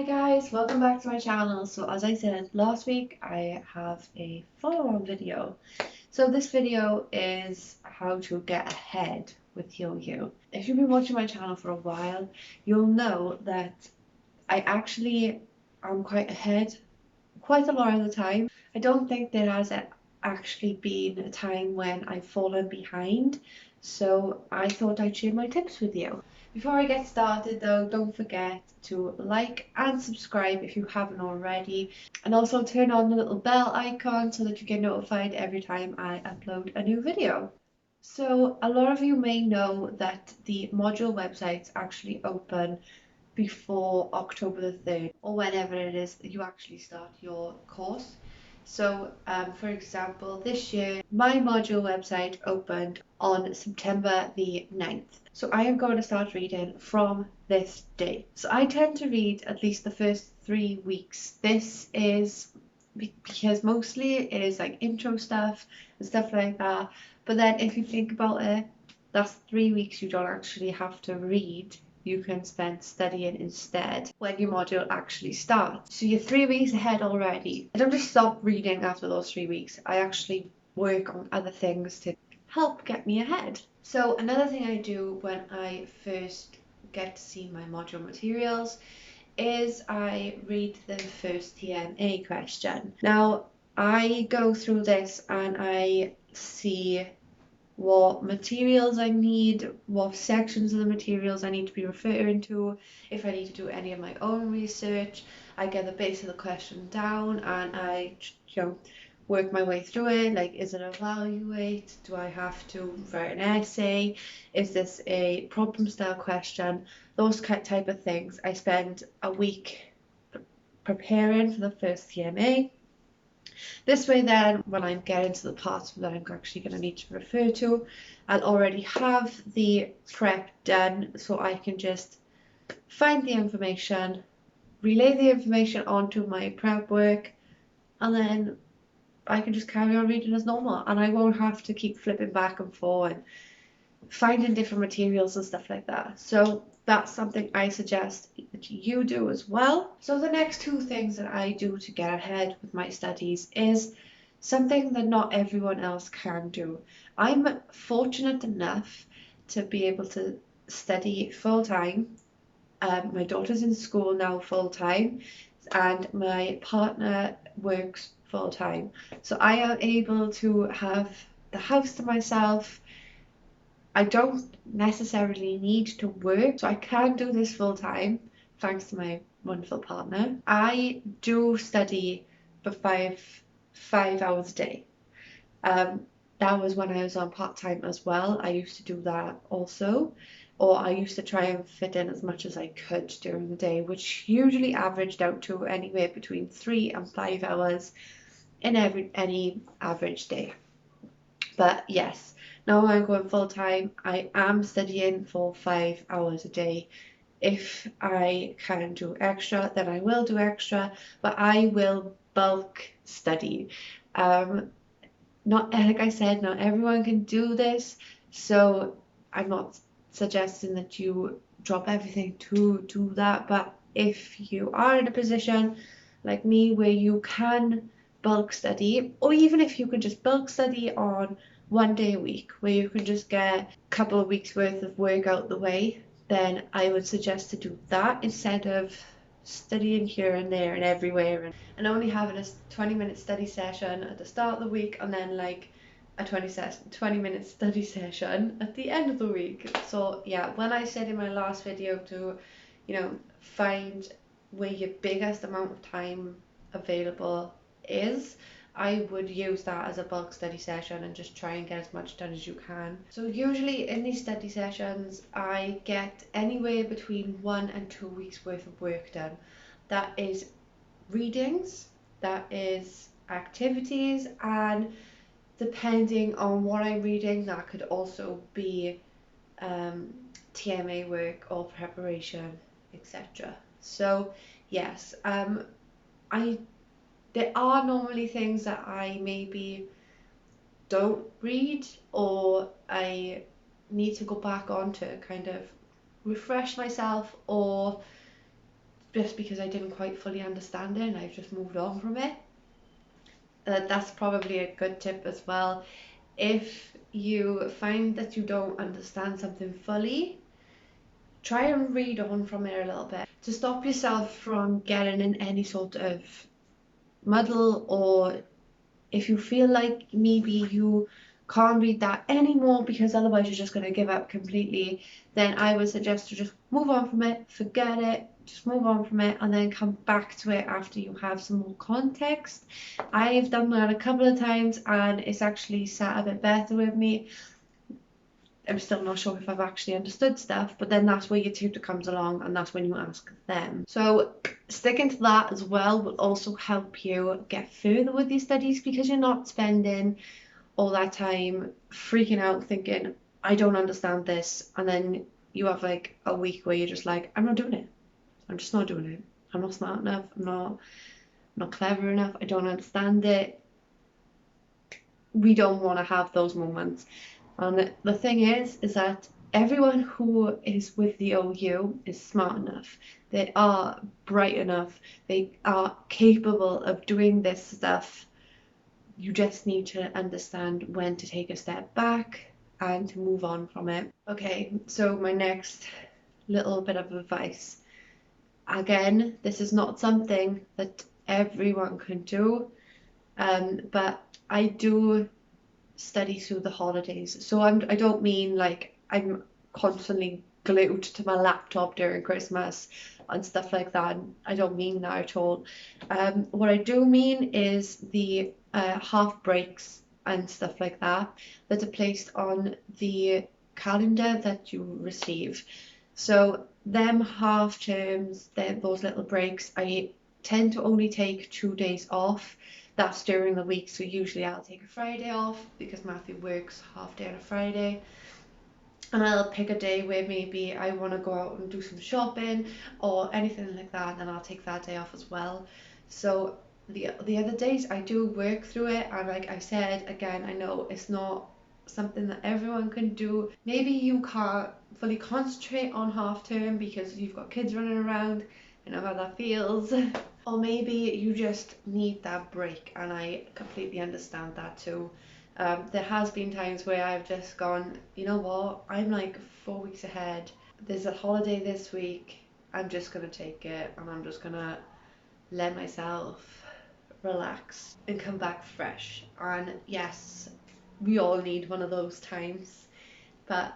guys, welcome back to my channel. So as I said last week, I have a follow-on video. So this video is how to get ahead with yo-yo. If you've been watching my channel for a while, you'll know that I actually am quite ahead quite a lot of the time. I don't think there has actually been a time when I've fallen behind, so I thought I'd share my tips with you. Before I get started though, don't forget to like and subscribe if you haven't already, and also turn on the little bell icon so that you get notified every time I upload a new video. So a lot of you may know that the module websites actually open before October the 3rd, or whenever it is that you actually start your course. So for example, this year my module website opened on September the 9th. So I am going to start reading from this day. So I tend to read at least the first 3 weeks. This is because mostly it is like intro stuff and stuff like that. But then if you think about it, that's 3 weeks you don't actually have to read. You can spend studying instead when your module actually starts. So you're 3 weeks ahead already. I don't just stop reading after those 3 weeks. I actually work on other things to help get me ahead. So another thing I do when I first get to see my module materials is I read the first TMA question. Now I go through this and I see what materials I need, what sections of the materials I need to be referring to, if I need to do any of my own research. I get the base of the question down and I work my way through it. Like, is it evaluate? Do I have to write an essay? Is this a problem style question? Those type of things. I spend a week preparing for the first TMA. This way then, when I'm getting to the parts that I'm actually going to need to refer to, I'll already have the prep done, so I can just find the information, relay the information onto my prep work, and then I can just carry on reading as normal, and I won't have to keep flipping back and forth and finding different materials and stuff like that. So that's something I suggest that you do as well. So the next two things that I do to get ahead with my studies is something that not everyone else can do. I'm fortunate enough to be able to study full time. My daughter's in school now full time, and my partner works full time. So I am able to have the house to myself. I don't necessarily need to work, so I can do this full time thanks to my wonderful partner. I do study for five hours a day. That was when I was on part-time as well. I used to do that also, or I used to try and fit in as much as I could during the day, which usually averaged out to anywhere between 3 and 5 hours in any average day. But yes, now I'm going full time. I am studying for 5 hours a day. If I can do extra, then I will do extra, but I will bulk study. Not, like I said, not everyone can do this, so I'm not suggesting that you drop everything to do that. But if you are in a position like me where you can bulk study, or even if you can just bulk study on 1 day a week, where you can just get a couple of weeks worth of work out the way, then I would suggest to do that instead of studying here and there and everywhere, and only having a 20-minute study session at the start of the week and then like a 20-minute study session at the end of the week. So yeah, when I said in my last video to find where your biggest amount of time available is, I would use that as a bulk study session and just try and get as much done as you can. So usually in these study sessions I get anywhere between 1 and 2 weeks worth of work done. That is readings, that is activities, and depending on what I'm reading, that could also be TMA work or preparation, etc. So yes, there are normally things that I maybe don't read, or I need to go back on to kind of refresh myself, or just because I didn't quite fully understand it and I've just moved on from it. That's probably a good tip as well. If you find that you don't understand something fully, try and read on from it a little bit to stop yourself from getting in any sort of muddle, or if you feel like maybe you can't read that anymore because otherwise you're just going to give up completely, then I would suggest to just move on from it, forget it, just move on from it, and then come back to it after you have some more context. I've done that a couple of times and it's actually sat a bit better with me. I'm still not sure if I've actually understood stuff, but then that's where your tutor comes along and that's when you ask them. So sticking to that as well will also help you get further with your studies, because you're not spending all that time freaking out thinking, I don't understand this, and then you have like a week where you're just like, I'm not doing it. I'm just not doing it. I'm not smart enough. I'm not clever enough. I don't understand it. We don't want to have those moments. And the thing is that everyone who is with the OU is smart enough. They are bright enough. They are capable of doing this stuff. You just need to understand when to take a step back and to move on from it. Okay, so my next little bit of advice. Again, this is not something that everyone can do, but I do study through the holidays. So I don't mean like I'm constantly glued to my laptop during Christmas and stuff like that. I don't mean that at all. What I do mean is the half breaks and stuff like that that are placed on the calendar that you receive. So them half terms, those little breaks, I tend to only take 2 days off. That's during the week, so usually I'll take a Friday off because Matthew works half day on a Friday, and I'll pick a day where maybe I want to go out and do some shopping or anything like that, and then I'll take that day off as well. So the other days I do work through it, and like I said, again, I know it's not something that everyone can do. Maybe you can't fully concentrate on half term because you've got kids running around. I know how that feels. Or maybe you just need that break, and I completely understand that too. There has been times where I've just gone, you know what, I'm like 4 weeks ahead. There's a holiday this week. I'm just gonna take it and I'm just gonna let myself relax and come back fresh. And yes, we all need one of those times, but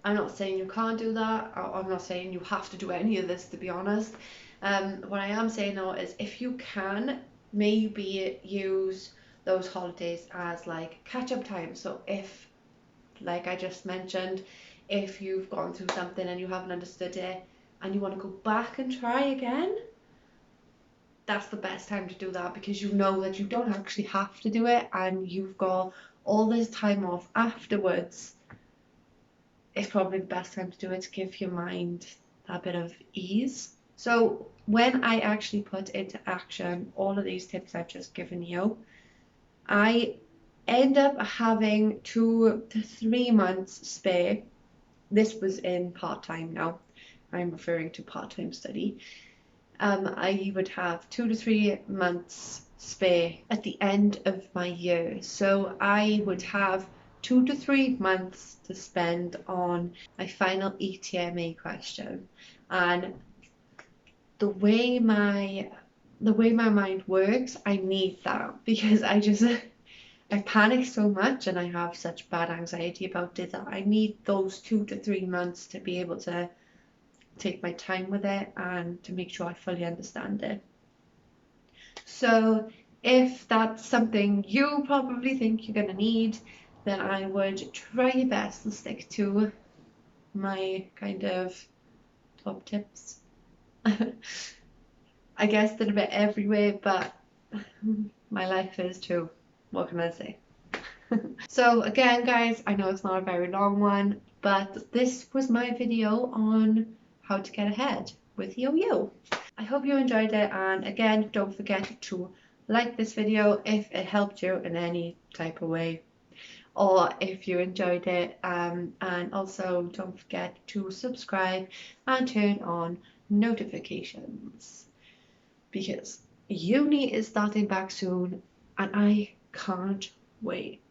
I'm not saying you can't do that. I'm not saying you have to do any of this, to be honest. What I am saying though is if you can, maybe use those holidays as like catch-up time. So if, like I just mentioned, if you've gone through something and you haven't understood it and you want to go back and try again, that's the best time to do that, because you know that you don't actually have to do it and you've got all this time off afterwards. It's probably the best time to do it to give your mind that bit of ease. So when I actually put into action all of these tips I've just given you, I end up having 2 to 3 months spare. This was in part-time now. I'm referring to part-time study. I would have 2 to 3 months spare at the end of my year. So I would have 2 to 3 months to spend on my final ETMA question. And the way my mind works, I need that, because I panic so much and I have such bad anxiety about it that I need those 2 to 3 months to be able to take my time with it and to make sure I fully understand it. So if that's something you probably think you're going to need, then I would try your best and stick to my kind of top tips. I guess they're a bit everywhere, but my life is too. What can I say? So again, guys, I know it's not a very long one, but this was my video on how to get ahead with yo-yo. I hope you enjoyed it, and again, don't forget to like this video if it helped you in any type of way, or if you enjoyed it, and also don't forget to subscribe and turn on notifications because uni is starting back soon and I can't wait.